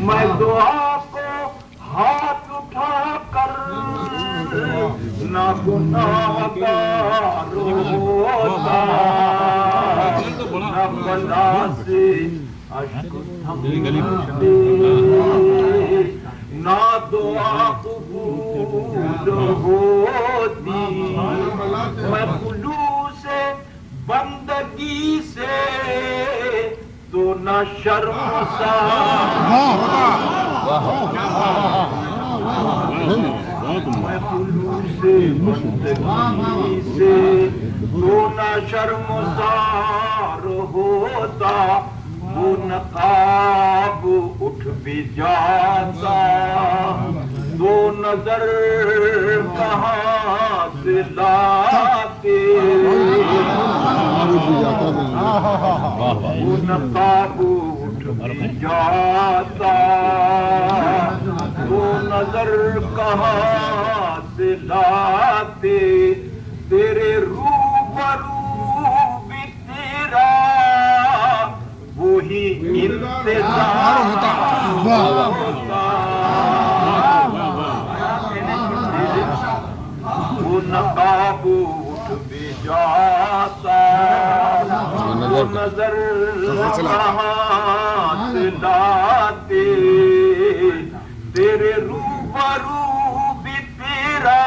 میں دعا کو ہاتھ اٹھا کر نہ گناہگار ہوتا، نہ بلا سے اشک تھمتے، نہ دعا قبول ہوتی، میں خلوص بندگی سے تو نہ شرمسار، میں خلوص بندگی سے تو نہ شرمسار ہوتا، وہ نقاب اٹھ بھی جاتا، دو نظر کہاں سے لاتے، وہ نقاب اٹھ بھی جاتا، دو نظر کہاں سے لاتے، تیرے روبرو بھی تیرا وہی انتظار ہوتا، وہ نقاب اٹھ بھی جاتا، وہ نظر کہاں سے لاتے، تیرے روبرو بھی تیرا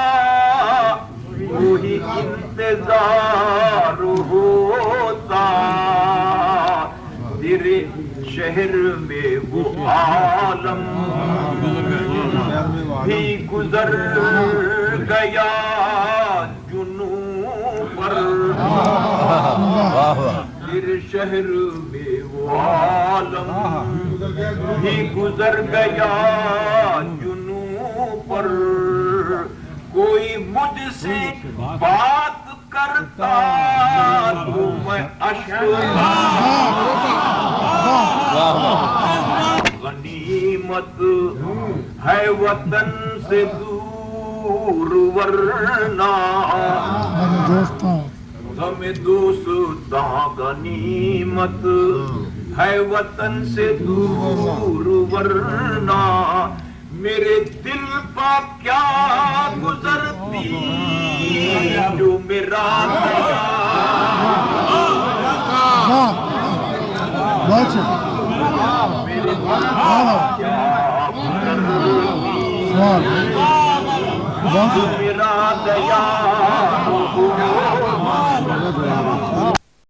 وہی انتظار ہوتا، تیرے شہر میں وہ عالم بھی گزر گیا جنوں پر، تیرے شہر میں وہ عالم بھی گزر گیا جنوں پر، کوئی مجھ سے بات کرتا تو میں اشک، غنیمت ہے وطن سے دور ورنہ ہمیں دوستاں، غنیمت ہے وطن سے دور ورنہ میرے دل پہ کیا گزرتی جو میرا میرے دل پہ کیا گزرتی جو میرا دیا،